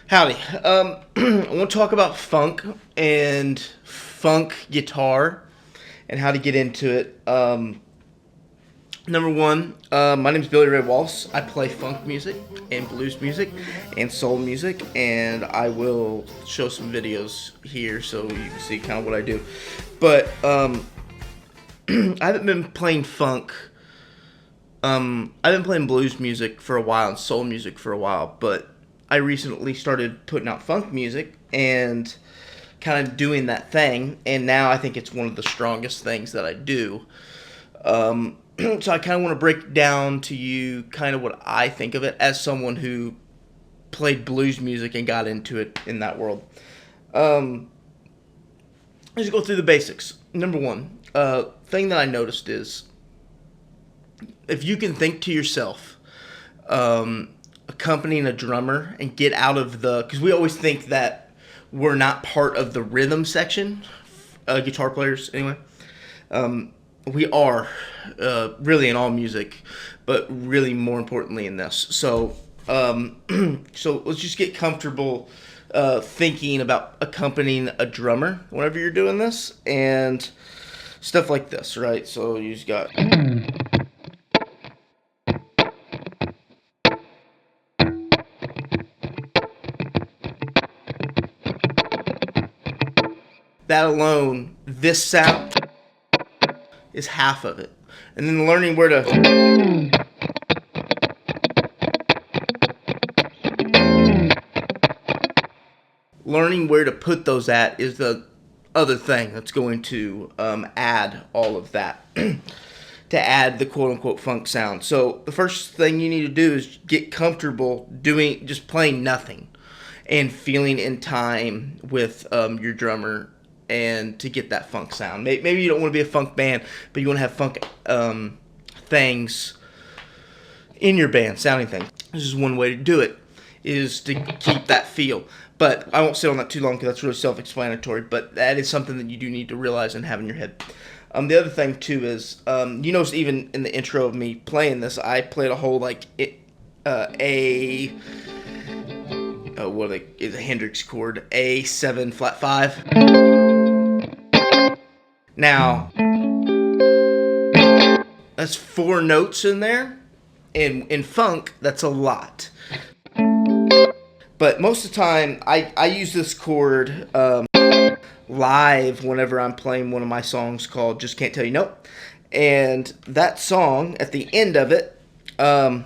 Howdy. I want to talk about funk and funk guitar and how to get into it. Number one, my name is Billy Ray Walsh. I play funk music and blues music and soul music, and I will show some videos here so you can see kind of what I do. But I haven't been playing funk. I've been playing blues music for a while and soul music for a while, but I recently started putting out funk music and kind of doing that thing, and now I think it's one of the strongest things that I do. So I kind of want to break down to you kind of what I think of it as someone who played blues music and got into it in that world. Let's go through the basics. Number one, thing that I noticed is if you can think to yourself, accompanying a drummer and get out of because we always think that we're not part of the rhythm section, guitar players anyway. We are really in all music, but really more importantly in this. So so let's just get comfortable thinking about accompanying a drummer whenever you're doing this and stuff like this, right? So you just got that alone, this sound is half of it. And then learning where to put those at is the other thing that's going to add all of that to add the quote-unquote funk sound. So the first thing you need to do is get comfortable just playing nothing and feeling in time with your drummer and to get that funk sound. Maybe you don't want to be a funk band, but you want to have funk things in your band, sounding things. This is one way to do it, is to keep that feel. But I won't sit on that too long because that's really self-explanatory, but that is something that you do need to realize and have in your head. The other thing, too, is you notice even in the intro of me playing this, I played a whole, is a Hendrix chord, A7 flat 5. Now, that's 4 notes in there. In funk, that's a lot. But most of the time, I use this chord live whenever I'm playing one of my songs called Just Can't Tell You No. And that song, at the end of it, I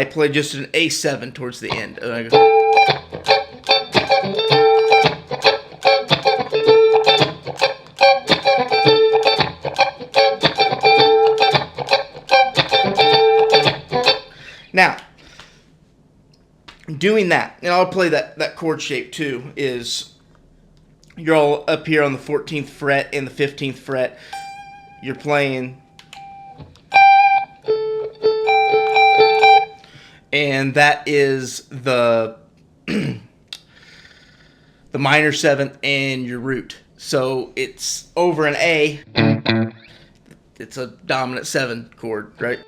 play just an A7 towards the end. And I go, now, doing that, and I'll play that chord shape too, is you're all up here on the 14th fret and the 15th fret. You're playing, and that is the the minor 7th and your root. So it's over an A. It's a dominant 7 chord, right?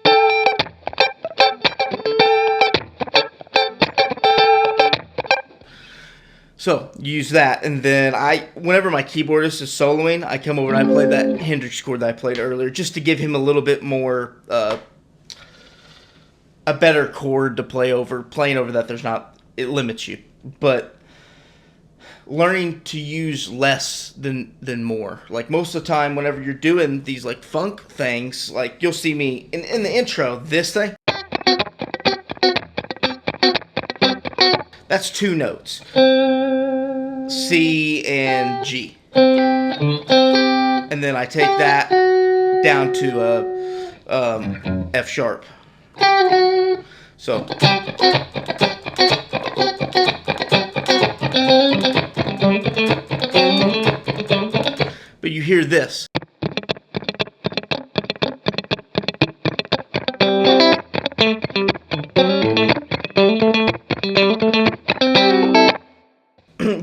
So use that, and then whenever my keyboardist is soloing, I come over and I play that Hendrix chord that I played earlier, just to give him a little bit more, a better chord to play over. Playing over that, it limits you. But learning to use less than more. Like most of the time, whenever you're doing these like funk things, like you'll see me in the intro, this thing. That's 2 notes, C and G, and then I take that down to F sharp. So hear this.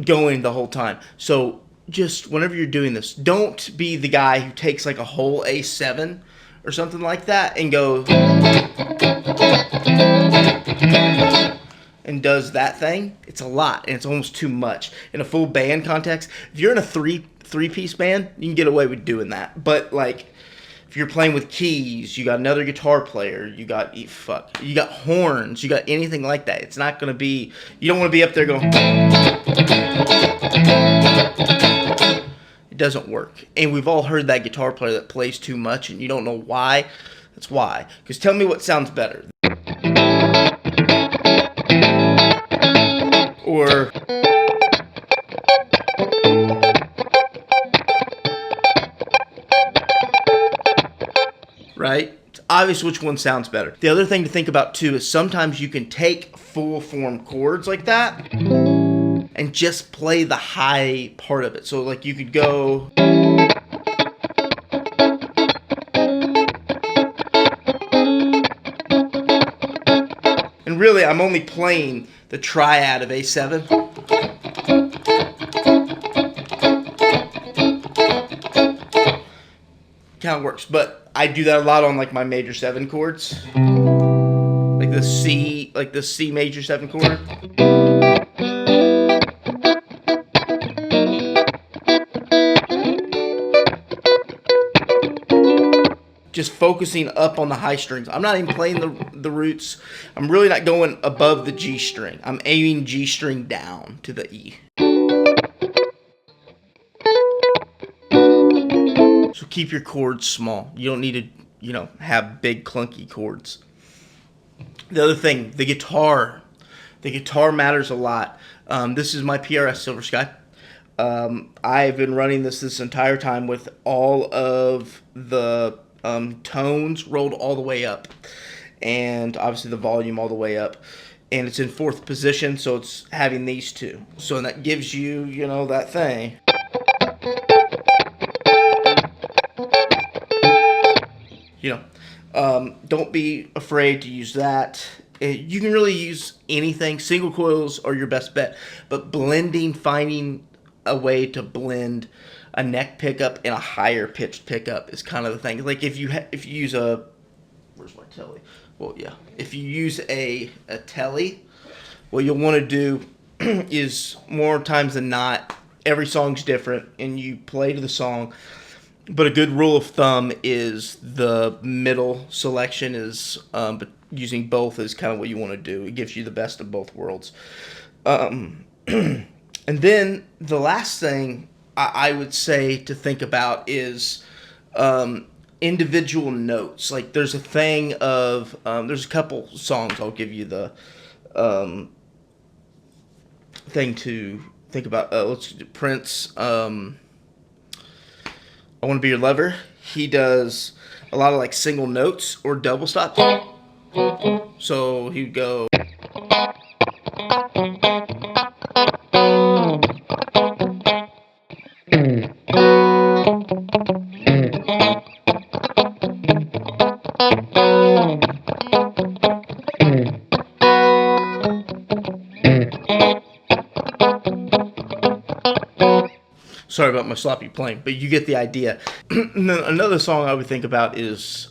Going the whole time. So just whenever you're doing this, don't be the guy who takes like a whole A7 or something like that and goes and does that thing. It's a lot and it's almost too much. In a full band context, if you're in a three-piece band, you can get away with doing that. But like if you're playing with keys, you got another guitar player, you got horns, you got anything like that. It's not going to be, you don't want to be up there going, it doesn't work. And we've all heard that guitar player that plays too much and you don't know why. That's why. Because tell me what sounds better. Or right? It's obvious which one sounds better. The other thing to think about too is sometimes you can take full form chords like that and just play the high part of it. So like you could go and really I'm only playing the triad of A7. Kind of works, but I do that a lot on like my major 7 chords, like the C major 7 chord. Just focusing up on the high strings. I'm not even playing the roots. I'm really not going above the G string. I'm aiming G string down to the E. So keep your chords small. You don't need to, have big clunky chords. The other thing, the guitar. The guitar matters a lot. This is my PRS Silver Sky. I've been running this entire time with all of the tones rolled all the way up, and obviously the volume all the way up. And it's in 4th position, so it's having these two. So that gives you, that thing. Don't be afraid to use that. You can really use anything. Single coils are your best bet, but finding a way to blend a neck pickup and a higher pitched pickup is kind of the thing. Like if you use where's my telly? Well, yeah, if you use a telly, what you'll want to do is more times than not, every song's different, and you play to the song. But a good rule of thumb is the middle selection is, but using both is kind of what you want to do. It gives you the best of both worlds. And then the last thing I would say to think about is individual notes. Like there's a thing of, there's a couple songs I'll give you the thing to think about. Let's do Prince. I Want to Be Your Lover. He does a lot of like single notes or double stops. So he'd go. Sorry about my sloppy playing, but you get the idea. Another song I would think about is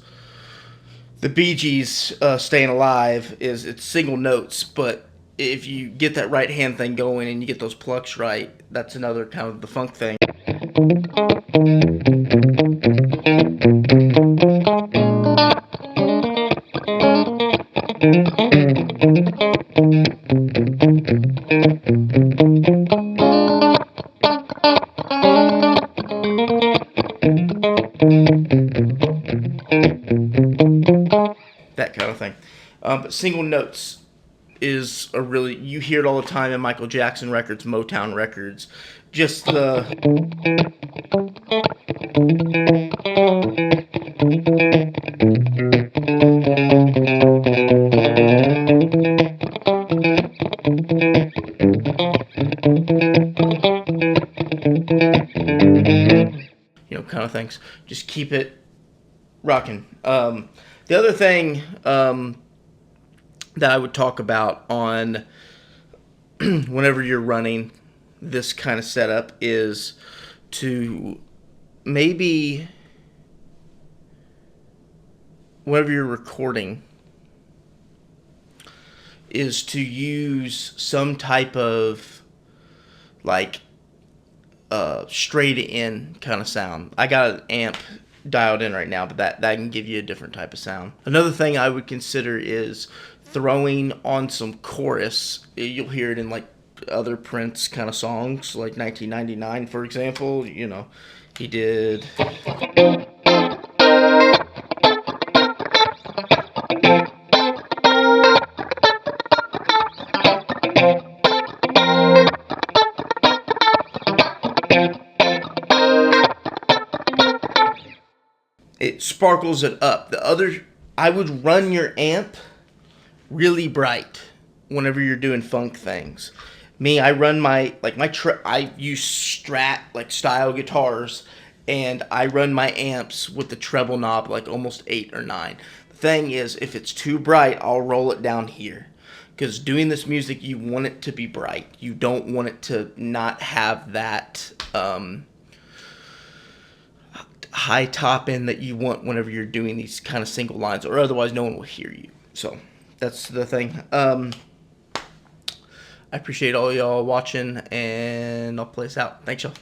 the Bee Gees' Staying Alive. It's single notes, but if you get that right hand thing going and you get those plucks right, that's another kind of the funk thing. That kind of thing. But single notes is you hear it all the time in Michael Jackson records, Motown records. Just the... kind of things. Just keep it rocking. The other thing that I would talk about on whenever you're running this kind of setup is to maybe whenever you're recording is to use some type of like straight in kind of sound. I got an amp dialed in right now, but that can give you a different type of sound. Another thing I would consider is throwing on some chorus. You'll hear it in like other Prince kind of songs, like 1999, for example. He did. It sparkles it up. I would run your amp really bright whenever you're doing funk things. Me, I run I use Strat like style guitars, and I run my amps with the treble knob like almost 8 or 9. The thing is, if it's too bright, I'll roll it down here. Because doing this music, you want it to be bright. You don't want it to not have that high top end that you want whenever you're doing these kind of single lines, or otherwise no one will hear you. So that's the thing. I appreciate all y'all watching, and I'll play this out. Thanks, y'all.